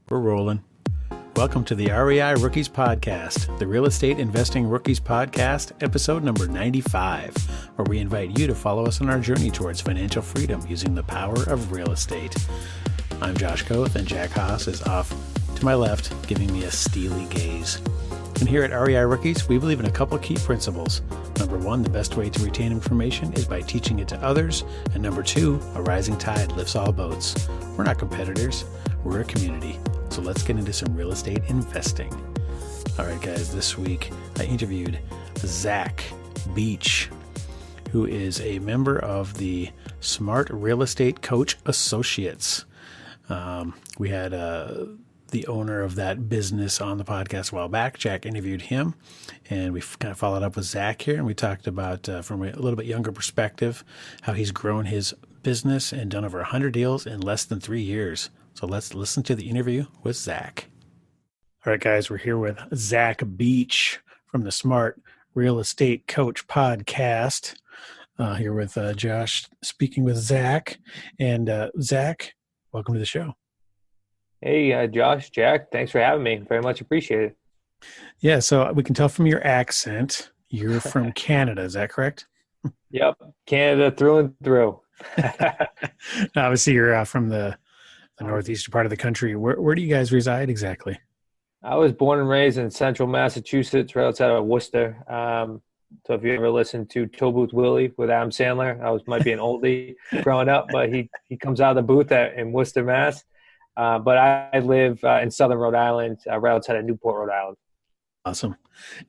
We're rolling. Welcome to the REI Rookies Podcast, the Real Estate Investing Rookies Podcast, episode number 95, where we invite you to follow us on our journey towards financial freedom using the power of real estate. I'm Josh Koth, and Jack Haas is off to my left, giving me a steely gaze. And here at REI Rookies, we believe in a couple key principles. Number one, the best way to retain information is by teaching it to others. And number two, a rising tide lifts all boats. We're not competitors, we're a community. So let's get into some real estate investing. All right, guys, this week I interviewed Zach Beach, who is a member of the Smart Real Estate Coach Associates. We had the owner of that business on the podcast a while back. Jack interviewed him, and we kind of followed up with Zach here, and we talked about, from a little bit younger perspective, how he's grown his business and done over 100 deals in less than 3 years. So let's listen to the interview with Zach. All right, guys, we're here with Zach Beach from the Smart Real Estate Coach Podcast. Here with Josh, speaking with Zach. And Zach, welcome to the show. Hey, Josh, Jack, thanks for having me. Very much appreciated. Yeah, so we can tell from your accent, you're from Canada. Is that correct? Yep, Canada through and through. Obviously, you're from the northeastern part of the country. Where do you guys reside exactly? I was born and raised in central Massachusetts, right outside of Worcester. So if you ever listened to Toe Booth Willie with Adam Sandler, might be an oldie growing up, but he comes out of the booth in Worcester, Mass. But I live in southern Rhode Island, right outside of Newport, Rhode Island. Awesome.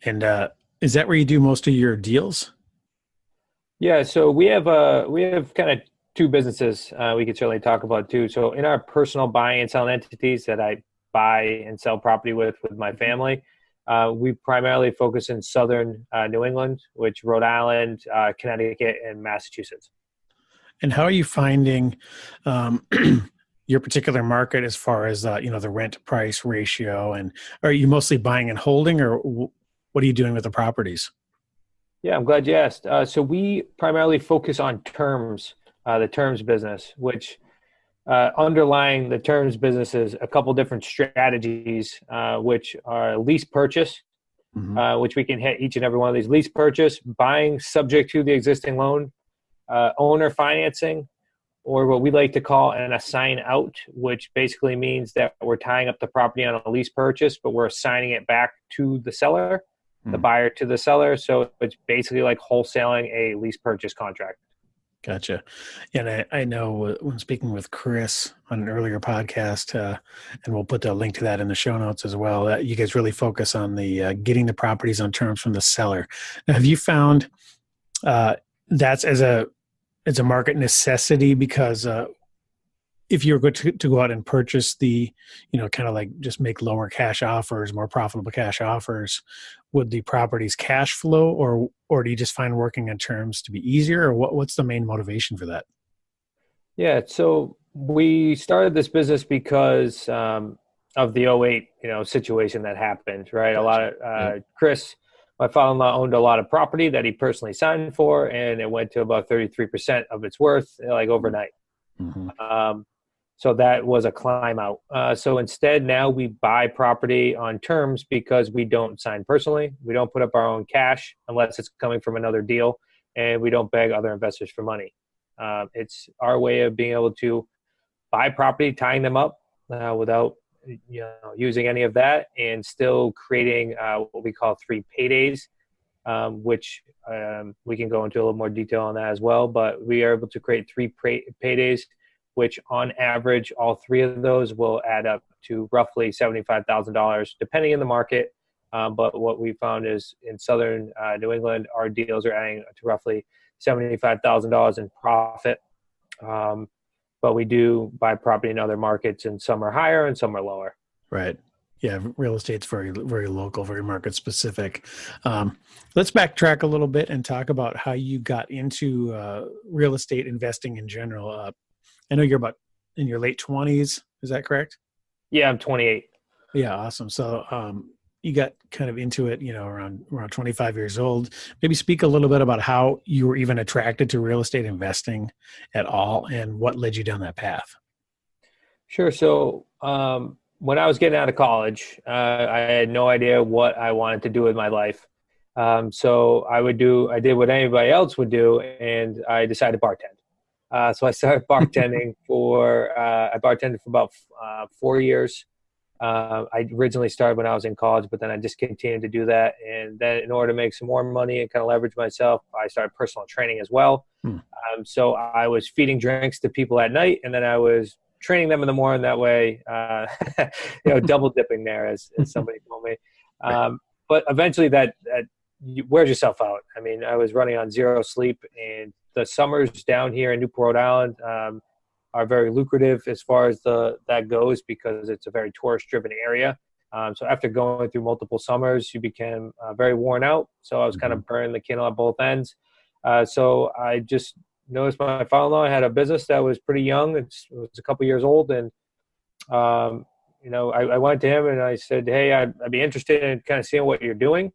And is that where you do most of your deals? Yeah, so we have kind of two businesses we could certainly talk about too. So in our personal buying and selling entities that I buy and sell property with my family, we primarily focus in southern New England, which Rhode Island, Connecticut, and Massachusetts. And how are you finding your particular market as far as the rent price ratio? And are you mostly buying and holding, or what are you doing with the properties? Yeah, I'm glad you asked. So we primarily focus on terms, the terms business, which underlying the terms business is a couple different strategies, which are lease purchase, which we can hit each and every one of these. Lease purchase, buying subject to the existing loan, owner financing, or what we like to call an assign out, which basically means that we're tying up the property on a lease purchase, but we're assigning it back to the seller, the buyer to the seller. So it's basically like wholesaling a lease purchase contract. Gotcha. And I know when speaking with Chris on an earlier podcast, and we'll put the link to that in the show notes as well, that you guys really focus on the getting the properties on terms from the seller. Now, have you found that's as a market necessity? Because if you're going to go out and purchase the, kind of like just make lower cash offers, more profitable cash offers, would the properties cash flow, or do you just find working on terms to be easier, or what's the main motivation for that? Yeah, so we started this business because of the '08, situation that happened, right? Gotcha. A lot of Chris, my father-in-law, owned a lot of property that he personally signed for, and it went to about 33% of its worth, like overnight. So that was a climb out. So instead, now we buy property on terms because we don't sign personally. We don't put up our own cash unless it's coming from another deal, and we don't beg other investors for money. It's our way of being able to buy property, tying them up without using any of that, and still creating what we call 3 paydays, which we can go into a little more detail on that as well. But we are able to create 3 paydays, which on average, all 3 of those will add up to roughly $75,000, depending on the market. But what we found is in southern New England, our deals are adding to roughly $75,000 in profit. But we do buy property in other markets, and some are higher and some are lower. Right. Yeah, real estate's very, very local, very market specific. Let's backtrack a little bit and talk about how you got into real estate investing in general. I know you're about in your late 20s. Is that correct? Yeah, I'm 28. Yeah, awesome. So you got kind of into it, around 25 years old. Maybe speak a little bit about how you were even attracted to real estate investing at all, and what led you down that path. Sure. So when I was getting out of college, I had no idea what I wanted to do with my life. So I did what anybody else would do, and I decided to bartend. So I started bartending I bartended for about 4 years. I originally started when I was in college, but then I just continued to do that. And then in order to make some more money and kind of leverage myself, I started personal training as well. So I was feeding drinks to people at night, and then I was training them in the morning. That way, double dipping there, as somebody told me. But eventually that you wears yourself out. I mean, I was running on zero sleep, and the summers down here in Newport, Rhode Island, are very lucrative as far as that goes, because it's a very tourist-driven area. So after going through multiple summers, you became very worn out. So I was kind of burning the candle at both ends. So I just noticed my father-in-law had a business that was pretty young. It was a couple years old, and I went to him and I said, "Hey, I'd be interested in kind of seeing what you're doing,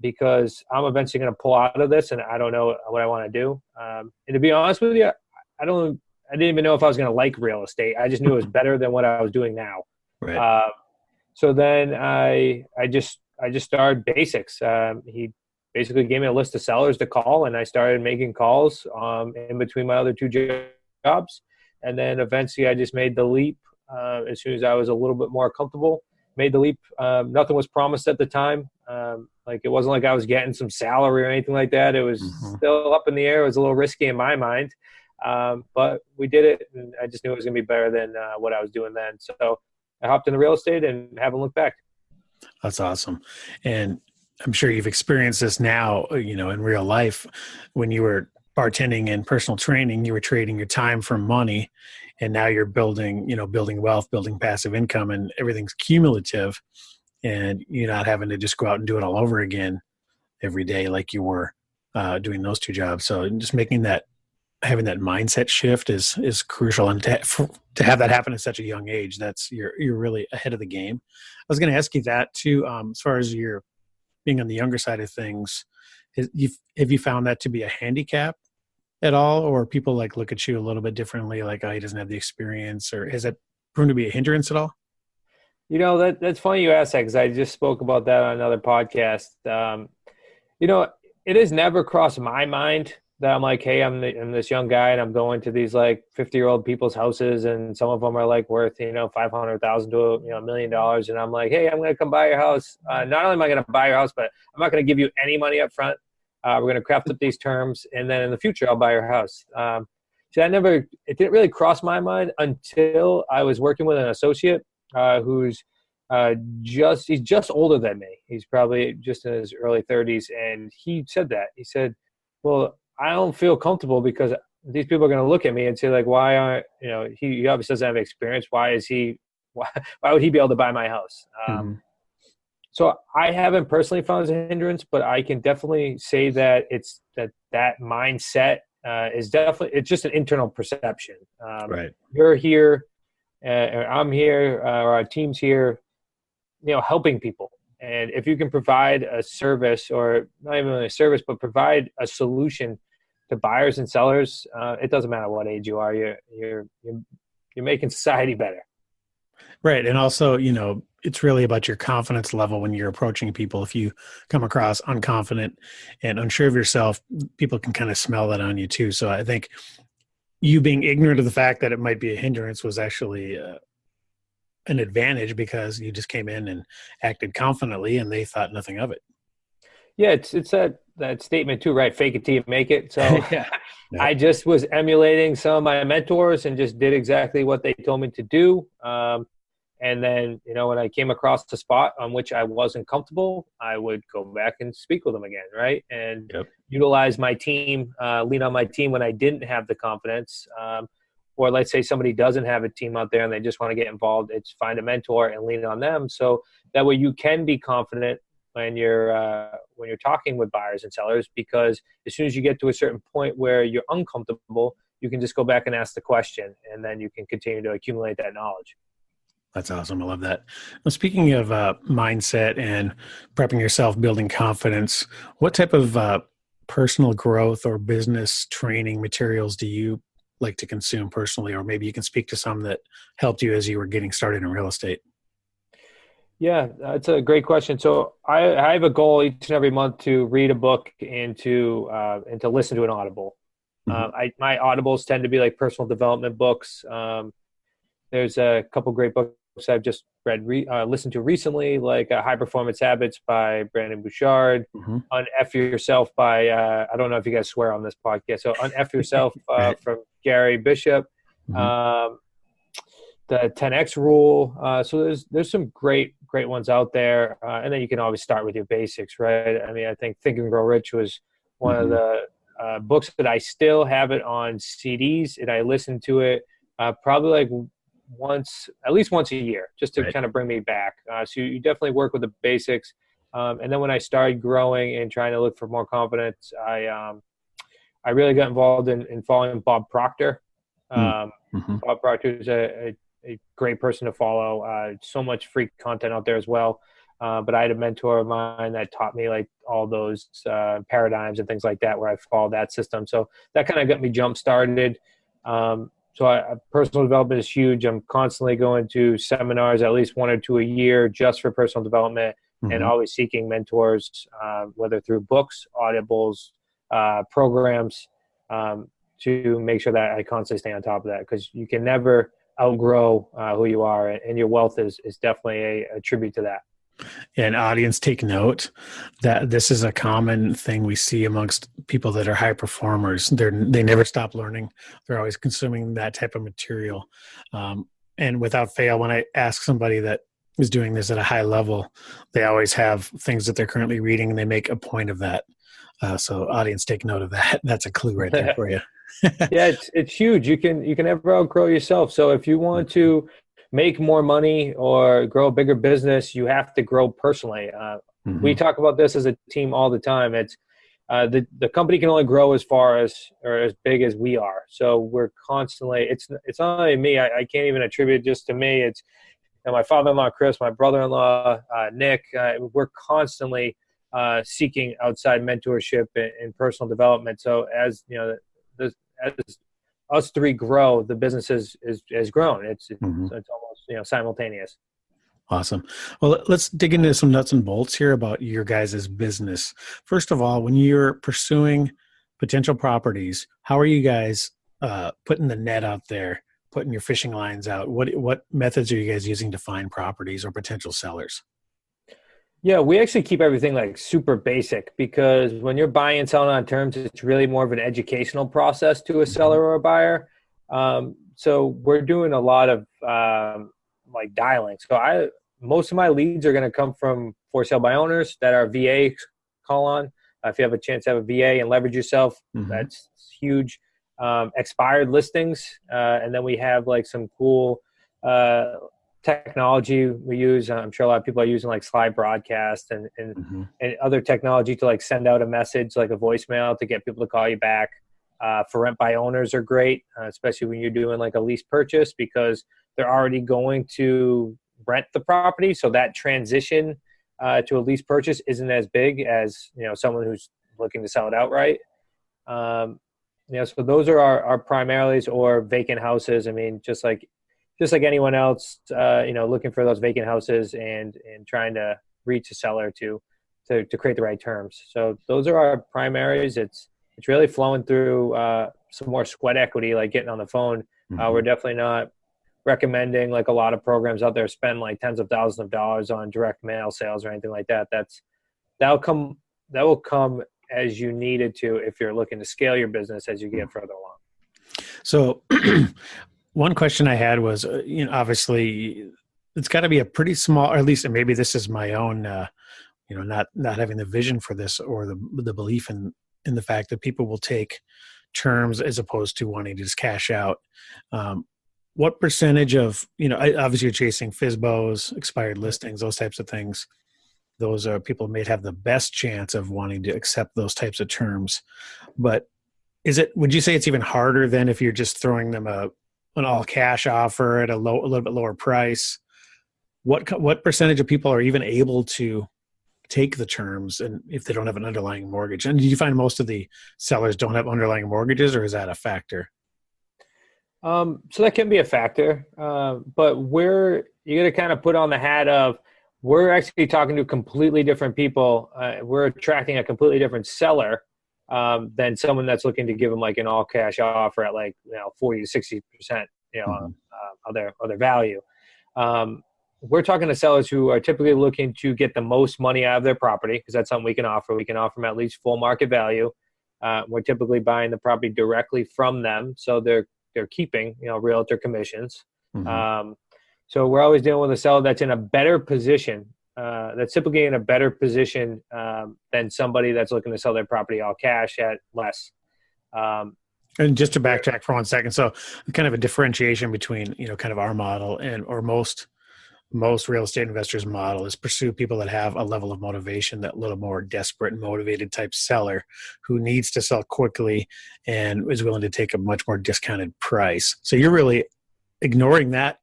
because I'm eventually going to pull out of this, and I don't know what I want to do." And to be honest with you, I didn't even know if I was going to like real estate. I just knew it was better than what I was doing now. Right. So then I just started basics. He basically gave me a list of sellers to call, and I started making calls in between my other two jobs. And then eventually I just made the leap as soon as I was a little bit more comfortable. Made the leap. Nothing was promised at the time. It wasn't like I was getting some salary or anything like that. It was still up in the air. It was a little risky in my mind. But we did it, and I just knew it was going to be better than what I was doing then. So I hopped into real estate and haven't looked back. That's awesome. And I'm sure you've experienced this now, in real life. When you were bartending and personal training, you were trading your time for money, and now you're building wealth, building passive income, and everything's cumulative, and you're not having to just go out and do it all over again every day like you were doing those two jobs. So just having that mindset shift is crucial, and to have that happen at such a young age, you're really ahead of the game. I was going to ask you that too, as far as your being on the younger side of things. Have you found that to be a handicap at all, or people look at you a little bit differently, like, oh, he doesn't have the experience, or has that proven to be a hindrance at all? That's funny you asked that, because I just spoke about that on another podcast. It has never crossed my mind that I'm like, hey, I'm this young guy, and I'm going to these 50-year-old people's houses, and some of them are worth $500,000 to $1 million, and I'm like, hey, I'm going to come buy your house. Not only am I going to buy your house, but I'm not going to give you any money up front. We're going to craft up these terms, and then in the future, I'll buy your house. It didn't really cross my mind until I was working with an associate who's he's just older than me. He's probably just in his early 30s, and he said that. He said, well, I don't feel comfortable because these people are going to look at me and say, why aren't, he obviously doesn't have experience. Why would he be able to buy my house? So I haven't personally found it as a hindrance, but I can definitely say that it's that mindset is definitely, it's just an internal perception. Right. You're here, or I'm here, or our team's here, helping people. And if you can provide a service, or not even really a service, but provide a solution to buyers and sellers, it doesn't matter what age you are. You're making society better. Right. And also, it's really about your confidence level when you're approaching people. If you come across unconfident and unsure of yourself, people can kind of smell that on you too. So I think you being ignorant of the fact that it might be a hindrance was actually an advantage, because you just came in and acted confidently and they thought nothing of it. Yeah, it's that statement too, right? Fake it till you make it. So yeah. I just was emulating some of my mentors and just did exactly what they told me to do. And then, when I came across the spot on which I wasn't comfortable, I would go back and speak with them again, right? And utilize my team, lean on my team when I didn't have the confidence. Or let's say somebody doesn't have a team out there and they just want to get involved. It's find a mentor and lean on them. So that way you can be confident when you're talking with buyers and sellers, because as soon as you get to a certain point where you're uncomfortable, you can just go back and ask the question, and then you can continue to accumulate that knowledge. That's awesome. I love that. Well, speaking of mindset and prepping yourself, building confidence, what type of personal growth or business training materials do you like to consume personally, or maybe you can speak to some that helped you as you were getting started in real estate. Yeah, that's a great question. So I have a goal each and every month to read a book and to listen to an Audible. My Audibles tend to be like personal development books. There's a couple great books I've just listened to recently, like High Performance Habits by Brandon Bouchard, Unf Yourself by, I don't know if you guys swear on this podcast, so Unf Yourself from Gary Bishop, the 10X Rule. So there's some great ones out there. And then you can always start with your basics, right? I mean, I think Think and Grow Rich was one of the books that I still have it on CDs, and I listen to it probably like at least once a year, just to kind of bring me back. So you definitely work with the basics. And then when I started growing and trying to look for more confidence, I really got involved in following Bob Proctor. Bob Proctor is a great person to follow. So much free content out there as well. But I had a mentor of mine that taught me like all those paradigms and things like that, where I followed that system. So that kind of got me jump started. So personal development is huge. I'm constantly going to seminars, at least 1 or 2 a year, just for personal development, and always seeking mentors, whether through books, audibles, programs, to make sure that I constantly stay on top of that, because you can never outgrow who you are, and your wealth is definitely a tribute to that. And audience, take note that this is a common thing we see amongst people that are high performers. They never stop learning. They're always consuming that type of material. And without fail, when I ask somebody that is doing this at a high level, they always have things that they're currently reading, and they make a point of that. So audience, take note of that. That's a clue right there for you. Yeah, it's huge. You can never outgrow yourself. So if you want to make more money or grow a bigger business, you have to grow personally. We talk about this as a team all the time. It's the company can only grow as far as, or as big as we are. So we're constantly, it's not only me. I can't even attribute it just to me. It's my father-in-law, Chris, my brother-in-law, Nick. We're constantly seeking outside mentorship and personal development. So as you know, as us three grow, the business has grown. It's almost simultaneous. Awesome. Well, let's dig into some nuts and bolts here about your guys' business. First of all, when you're pursuing potential properties, how are you guys putting the net out there, putting your fishing lines out? What methods are you guys using to find properties or potential sellers? Yeah, we actually keep everything like super basic, because when you're buying and selling on terms, it's really more of an educational process to a seller or a buyer. So we're doing a lot of like dialing. So most of my leads are going to come from for sale by owners that are VA call on. If you have a chance to have a VA and leverage yourself, that's huge. Expired listings. And then we have like some cool technology we use. I'm sure a lot of people are using like Slide Broadcast and other technology to like send out a message, like a voicemail, to get people to call you back. For rent by owners are great, especially when you're doing like a lease purchase, because they're already going to rent the property. So that transition to a lease purchase isn't as big as, someone who's looking to sell it outright. So those are our primarities, or vacant houses. I mean, just like anyone else, looking for those vacant houses and trying to reach a seller to create the right terms. So those are our primaries. It's really flowing through some more sweat equity, like getting on the phone. We're definitely not recommending, like a lot of programs out there, spend like tens of thousands of dollars on direct mail sales or anything like that. That will come as you need it to, if you're looking to scale your business as you get further along. So one question I had was, obviously it's got to be a pretty small, or at least maybe this is my own, not having the vision for this, or the belief in the fact that people will take terms as opposed to wanting to just cash out. What percentage of, obviously you're chasing FSBOs, expired listings, those types of things. Those are people may have the best chance of wanting to accept those types of terms. But would you say it's even harder than if you're just throwing them an all cash offer at a little bit lower price? What percentage of people are even able to take the terms, and if they don't have an underlying mortgage? And do you find most of the sellers don't have underlying mortgages, or is that a factor? So that can be a factor, but you got to kind of put on the hat of we're actually talking to completely different people. We're attracting a completely different seller than someone that's looking to give them like an all cash offer at 40 to 60%, of their value. We're talking to sellers who are typically looking to get the most money out of their property because that's something we can offer. We can offer them at least full market value. We're typically buying the property directly from them, so they're keeping realtor commissions. Mm-hmm. So we're always dealing with a seller that's in a better position. That's typically in a better position than somebody that's looking to sell their property all cash at less. And just to backtrack for 1 second, so kind of a differentiation between kind of our model or most real estate investors' model is pursue people that have a level of motivation, that little more desperate and motivated type seller who needs to sell quickly and is willing to take a much more discounted price. So you're really ignoring that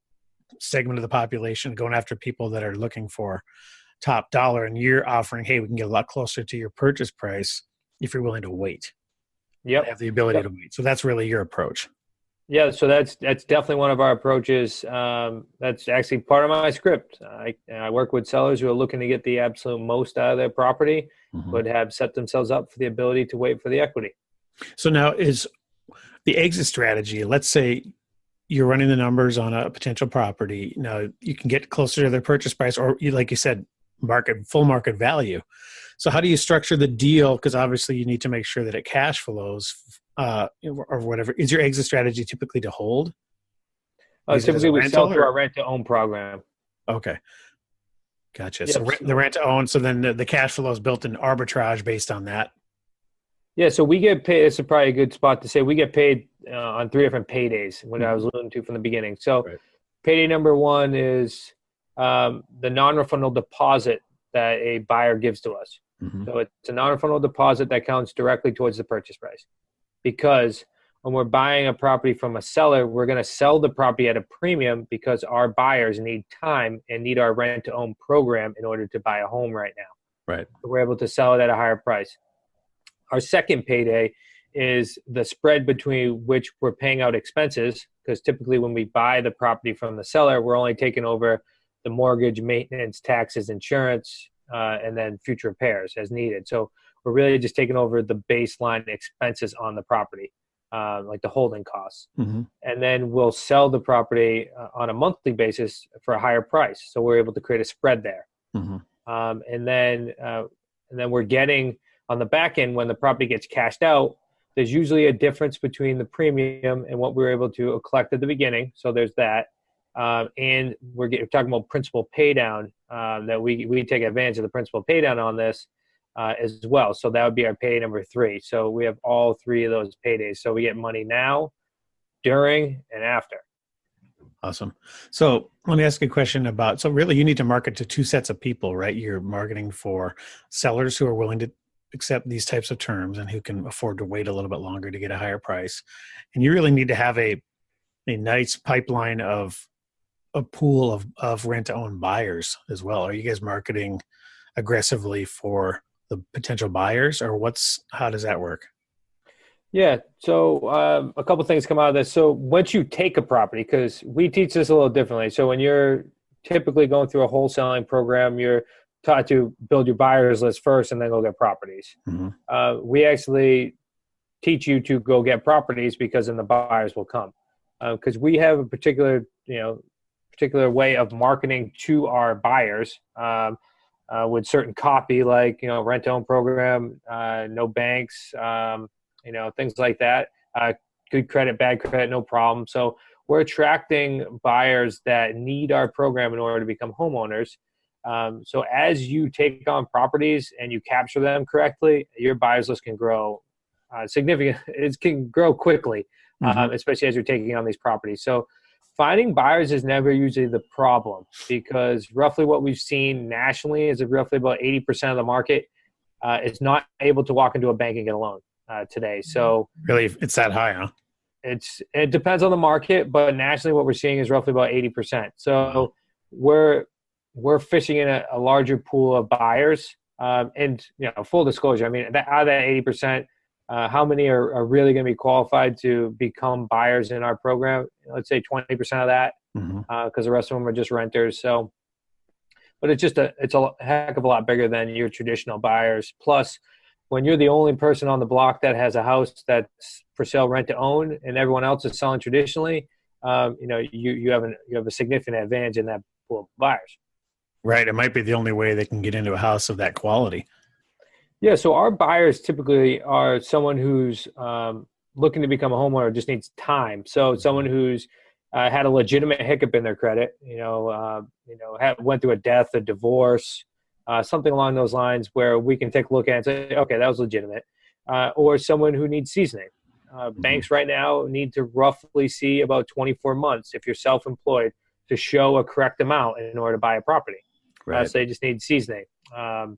segment of the population, going after people that are looking for top dollar, and you're offering, hey, we can get a lot closer to your purchase price if you're willing to wait. Yep. Have the ability to wait. So that's really your approach. Yeah, so that's definitely one of our approaches. That's actually part of my script. I work with sellers who are looking to get the absolute most out of their property, but have set themselves up for the ability to wait for the equity. So now is the exit strategy, let's say you're running the numbers on a potential property. Now you can get closer to their purchase price, or like you said, full market value. So how do you structure the deal? Because obviously you need to make sure that it cash flows or whatever. Is your exit strategy typically to hold? Typically we sell through our rent to own program. Okay. Gotcha. Yep. So the rent to own, so then the cash flow is built in arbitrage based on that. Yeah, so we get paid. It's probably a good spot to say we get paid on 3 different paydays, when I was alluding to from the beginning. So payday number 1 is the non-refundable deposit that a buyer gives to us. So it's a non-refundable deposit that counts directly towards the purchase price. Because when we're buying a property from a seller, we're going to sell the property at a premium because our buyers need time and need our rent-to-own program in order to buy a home right now. Right. So we're able to sell it at a higher price. Our second payday is the spread between which we're paying out expenses, because typically when we buy the property from the seller, we're only taking over the mortgage, maintenance, taxes, insurance, and then future repairs as needed. So we're really just taking over the baseline expenses on the property, like the holding costs. And then we'll sell the property on a monthly basis for a higher price. So we're able to create a spread there. And then we're getting on the back end, when the property gets cashed out, there's usually a difference between the premium and what we were able to collect at the beginning. So there's that. And we're talking about principal pay down, that we take advantage of the principal pay down on this as well. So that would be our payday number 3. So we have all 3 of those paydays. So we get money now, during, and after. Awesome. So let me ask you a question about, so really you need to market to 2 sets of people, right? You're marketing for sellers who are willing to accept these types of terms and who can afford to wait a little bit longer to get a higher price. And you really need to have a nice pipeline of a pool of rent-to-own buyers as well. Are you guys marketing aggressively for the potential buyers, or how does that work? Yeah. So a couple things come out of this. So once you take a property, because we teach this a little differently. So when you're typically going through a wholesaling program, you're taught to build your buyers list first and then go get properties. We actually teach you to go get properties, because then the buyers will come. Because we have a particular way of marketing to our buyers with certain copy, like rent to own program, no banks, things like that. Good credit, bad credit, no problem. So we're attracting buyers that need our program in order to become homeowners. So as you take on properties and you capture them correctly, your buyers list can grow significant. It can grow quickly, especially as you're taking on these properties. So finding buyers is never usually the problem, because roughly what we've seen nationally is that roughly about 80% of the market is not able to walk into a bank and get a loan today. So really, it's that high, huh? It depends on the market, but nationally what we're seeing is roughly about 80%. So we're fishing in a larger pool of buyers. And full disclosure, I mean, out of that 80%, how many are really going to be qualified to become buyers in our program? Let's say 20% of that, because the rest of them are just renters. So, but it's a heck of a lot bigger than your traditional buyers. Plus, when you're the only person on the block that has a house that's for sale, rent to own, and everyone else is selling traditionally, you have a significant advantage in that pool of buyers. Right. It might be the only way they can get into a house of that quality. Yeah, so our buyers typically are someone who's looking to become a homeowner, just needs time. So someone who's had a legitimate hiccup in their credit, went through a death, a divorce, something along those lines, where we can take a look at it and say, okay, that was legitimate. Or someone who needs seasoning. Banks right now need to roughly see about 24 months, if you're self-employed, to show a correct amount in order to buy a property. Right. So they just need seasoning.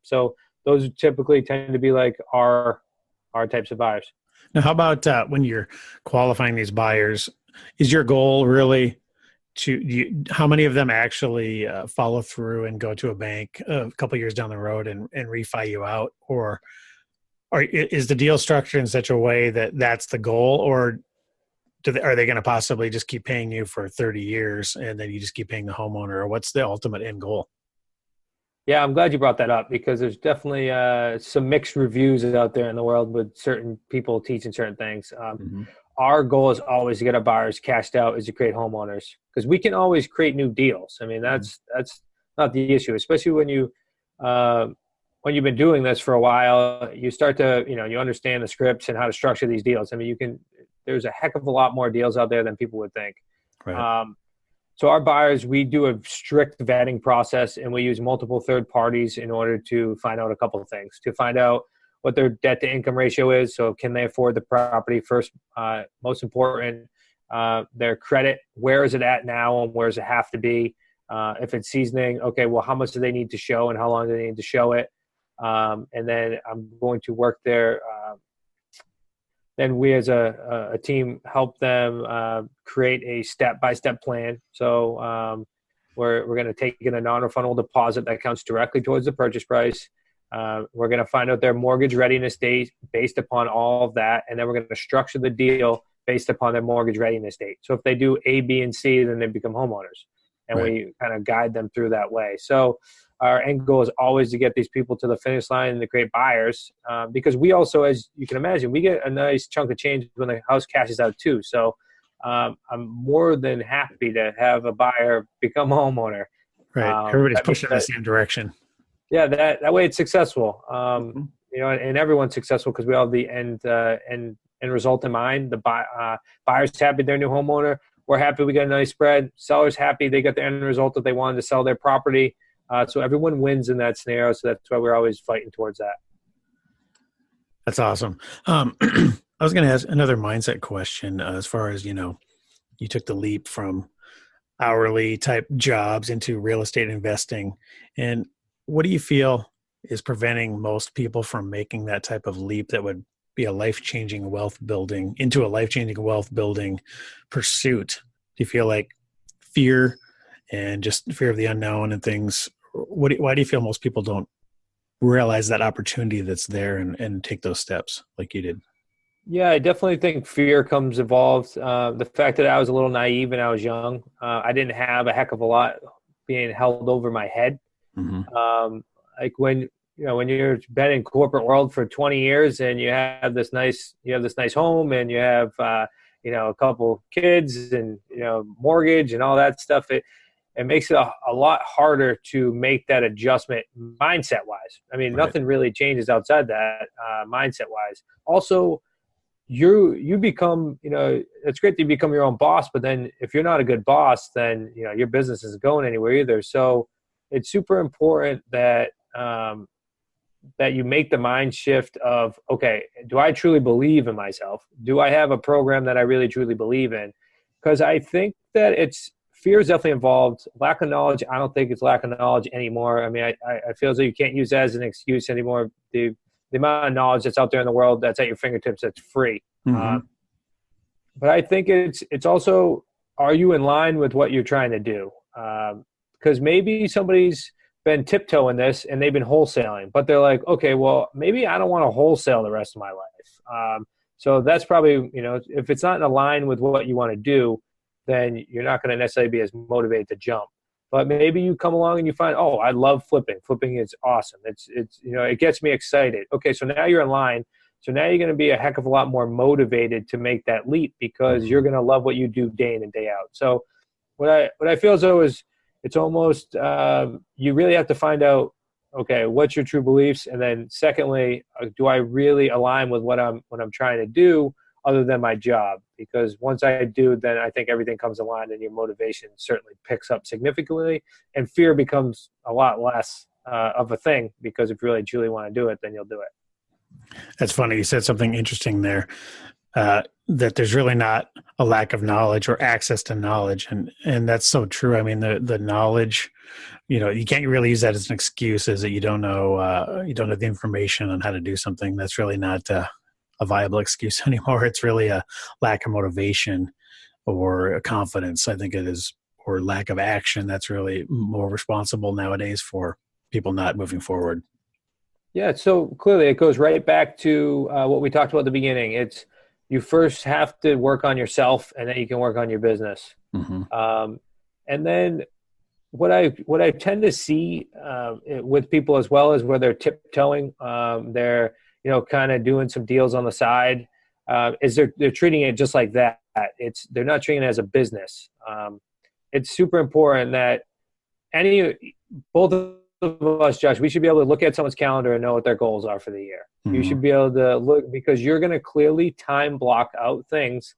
So those typically tend to be like our types of buyers. Now, how about when you're qualifying these buyers, is your goal really how many of them actually follow through and go to a bank a couple of years down the road and refi you out? Or is the deal structured in such a way that that's the goal? Or are they going to possibly just keep paying you for 30 years and then you just keep paying the homeowner? Or what's the ultimate end goal? Yeah, I'm glad you brought that up, because there's definitely some mixed reviews out there in the world with certain people teaching certain things. Our goal is always to get our buyers cashed out, is to create homeowners, because we can always create new deals. I mean, that's not the issue, especially when you've been doing this for a while. You start to, you understand the scripts and how to structure these deals. I mean, there's a heck of a lot more deals out there than people would think. Right. So our buyers, we do a strict vetting process, and we use multiple third parties in order to find out a couple of things. To find out what their debt to income ratio is, so can they afford the property first, most important, their credit, where is it at now and where does it have to be? If it's seasoning, okay, well, how much do they need to show and how long do they need to show it? And then I'm going to work there. Then we as a team help them create a step-by-step plan. So we're going to take in a non-refundable deposit that counts directly towards the purchase price. We're going to find out their mortgage readiness date based upon all of that. And then we're going to structure the deal based upon their mortgage readiness date. So if they do A, B, and C, then they become homeowners. And we kind of guide them through that way. So our end goal is always to get these people to the finish line and to create buyers, because we also, as you can imagine, we get a nice chunk of change when the house cashes out too. So I'm more than happy to have a buyer become a homeowner. Right. Everybody's pushing in the same direction. Yeah, that way it's successful. And everyone's successful because we all have the end result in mind. The buyer's happy they're a new homeowner. We're happy we got a nice spread. Seller's happy they got the end result that they wanted to sell their property. So everyone wins in that scenario. So that's why we're always fighting towards that. That's awesome. I was going to ask another mindset question as far as, you took the leap from hourly type jobs into real estate investing. And what do you feel is preventing most people from making that type of leap that would be a life-changing wealth building pursuit? Do you feel like fear and just fear of the unknown and things? Why do you feel most people don't realize that opportunity that's there and take those steps like you did? Yeah, I definitely think fear comes involved. The fact that I was a little naive when I was young, I didn't have a heck of a lot being held over my head. Like when you're been in corporate world for 20 years and you have this nice home and you have a couple kids and mortgage and all that stuff, it makes it a lot harder to make that adjustment mindset wise. I mean, nothing really changes outside that mindset wise. Also, you become, it's great to become your own boss, but then if you're not a good boss, then your business isn't going anywhere either. So it's super important that that you make the mind shift of, okay, do I truly believe in myself? Do I have a program that I really truly believe in? Because I think that fear is definitely involved. Lack of knowledge, I don't think it's lack of knowledge anymore. I mean, I feel as though you can't use that as an excuse anymore. The amount of knowledge that's out there in the world that's at your fingertips, that's free. But I think it's also, are you in line with what you're trying to do? Because maybe somebody's been tiptoeing this and they've been wholesaling, but they're like, okay, well, maybe I don't want to wholesale the rest of my life. So that's probably, if it's not in line with what you want to do, then you're not going to necessarily be as motivated to jump. But maybe you come along and you find, oh, I love flipping. Flipping is awesome. It gets me excited. Okay, so now you're in line. So now you're going to be a heck of a lot more motivated to make that leap because you're going to love what you do day in and day out. So what I feel as though is it's almost you really have to find out, okay, what's your true beliefs, and then secondly, do I really align with what I'm trying to do other than my job? Because once I do, then I think everything comes aligned and your motivation certainly picks up significantly, and fear becomes a lot less of a thing, because if you really truly want to do it, then you'll do it. That's funny. You said something interesting there, that there's really not a lack of knowledge or access to knowledge. And that's so true. I mean, the knowledge, you can't really use that as an excuse, is that you don't know the information on how to do something. That's really not a viable excuse anymore. It's really a lack of motivation or a confidence, I think it is, or lack of action. That's really more responsible nowadays for people not moving forward. Yeah, so clearly it goes right back to what we talked about at the beginning. It's you first have to work on yourself, and then you can work on your business. Mm-hmm. And then what I tend to see with people as well is where they're tiptoeing, they're kind of doing some deals on the side, is they're treating it just like that. They're not treating it as a business. It's super important that both of us, Josh, we should be able to look at someone's calendar and know what their goals are for the year. Mm-hmm. You should be able to look, because you're going to clearly time block out things,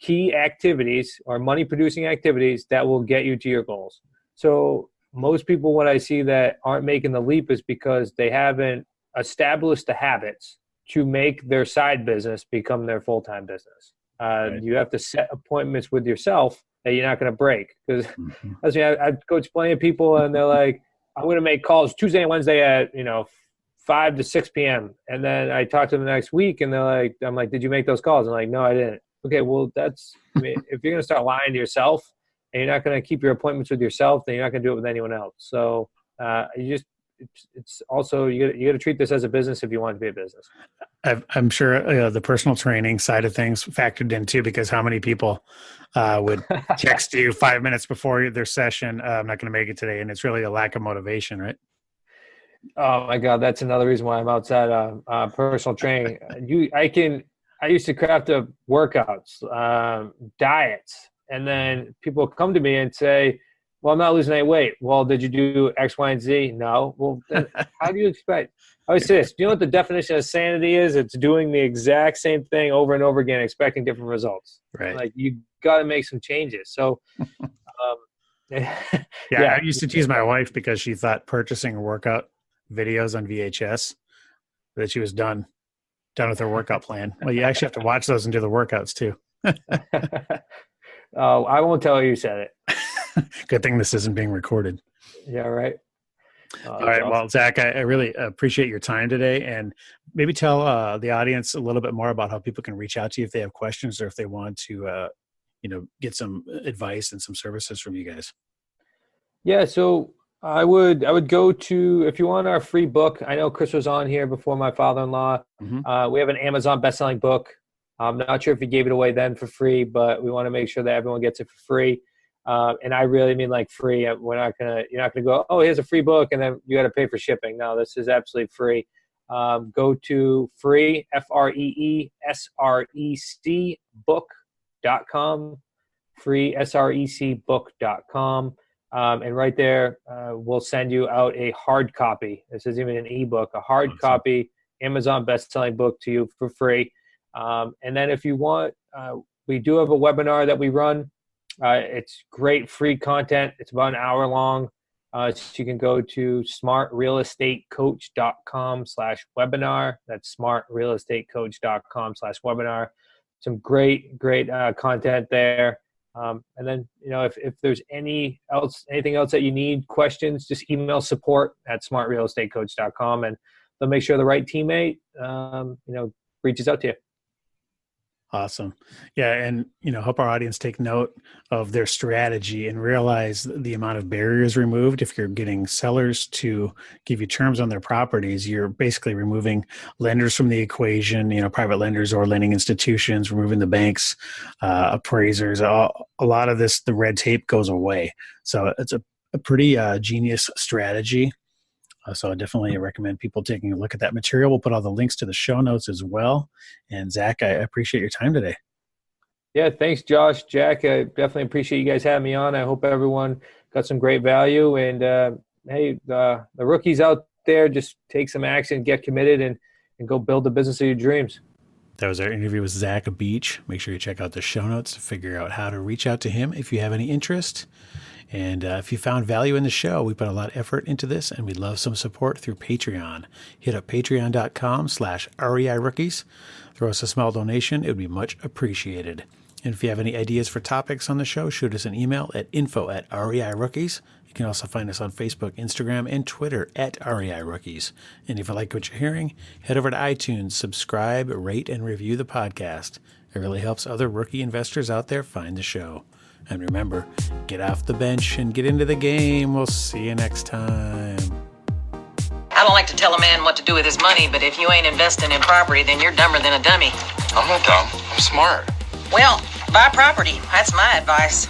key activities or money producing activities that will get you to your goals. So most people, what I see that aren't making the leap is because they haven't established the habits to make their side business become their full-time business. Right. You have to set appointments with yourself that you're not going to break. Because I coach plenty of people and they're like, I'm going to make calls Tuesday and Wednesday at 5 to 6 p.m. And then I talk to them the next week and I'm like, did you make those calls? I'm like, no, I didn't. Okay, well, if you're going to start lying to yourself and you're not going to keep your appointments with yourself, then you're not going to do it with anyone else. So it's also, you got to treat this as a business if you want to be a business. I'm sure the personal training side of things factored in too, because how many people would text you 5 minutes before their session, I'm not going to make it today. And it's really a lack of motivation, right? Oh my God. That's another reason why I'm outside personal training. I used to craft up workouts, diets, and then people come to me and say, well, I'm not losing any weight. Well, did you do X, Y, and Z? No. Well, then how do you expect? I always say this. Do you know what the definition of sanity is? It's doing the exact same thing over and over again, expecting different results. Right. Like, you got to make some changes. So, I used to tease my wife because she thought purchasing workout videos on VHS that she was done with her workout plan. Well, you actually have to watch those and do the workouts too. Oh, I won't tell you said it. Good thing this isn't being recorded. Yeah, right. All right. Awesome. Well, Zach, I really appreciate your time today, and maybe tell the audience a little bit more about how people can reach out to you if they have questions or if they want to, get some advice and some services from you guys. Yeah. So I would go to, if you want our free book, I know Chris was on here before, my father-in-law. Mm-hmm. We have an Amazon best-selling book. I'm not sure if he gave it away then for free, but we want to make sure that everyone gets it for free. And I really mean like free. You're not gonna go, oh, here's a free book and then you got to pay for shipping. No, this is absolutely free. Go to free, FREESREC book.com, freesrecbook.com. And right there, we'll send you out a hard copy. This is even an ebook, a hard copy, Amazon best-selling book to you for free. And then if you want, we do have a webinar that we run. It's great free content. It's about an hour long. So you can go to smartrealestatecoach.com/webinar. That's smartrealestatecoach.com/webinar. Some great content there. And then, if there's anything else that you need, questions, just email support@smartrealestatecoach.com, and they'll make sure the right teammate, reaches out to you. Awesome. Yeah. And, help our audience take note of their strategy and realize the amount of barriers removed. If you're getting sellers to give you terms on their properties, you're basically removing lenders from the equation, private lenders or lending institutions, removing the banks, appraisers. A lot of this, the red tape goes away. So it's a pretty genius strategy. So I definitely recommend people taking a look at that material. We'll put all the links to the show notes as well. And Zach, I appreciate your time today. Yeah, thanks, Josh. Jack, I definitely appreciate you guys having me on. I hope everyone got some great value. And hey, the rookies out there, just take some action, get committed, and go build the business of your dreams. That was our interview with Zach Beach. Make sure you check out the show notes to figure out how to reach out to him if you have any interest. And if you found value in the show, we put a lot of effort into this, and we'd love some support through Patreon. Hit up patreon.com/REI Rookies. Throw us a small donation. It would be much appreciated. And if you have any ideas for topics on the show, shoot us an email at info@REI-Rookies. You can also find us on Facebook, Instagram, and Twitter @REI Rookies. And if you like what you're hearing, head over to iTunes, subscribe, rate, and review the podcast. It really helps other rookie investors out there find the show. And remember, get off the bench and get into the game. We'll see you next time. I don't like to tell a man what to do with his money, but if you ain't investing in property, then you're dumber than a dummy. I'm not dumb. I'm smart. Well, buy property. That's my advice.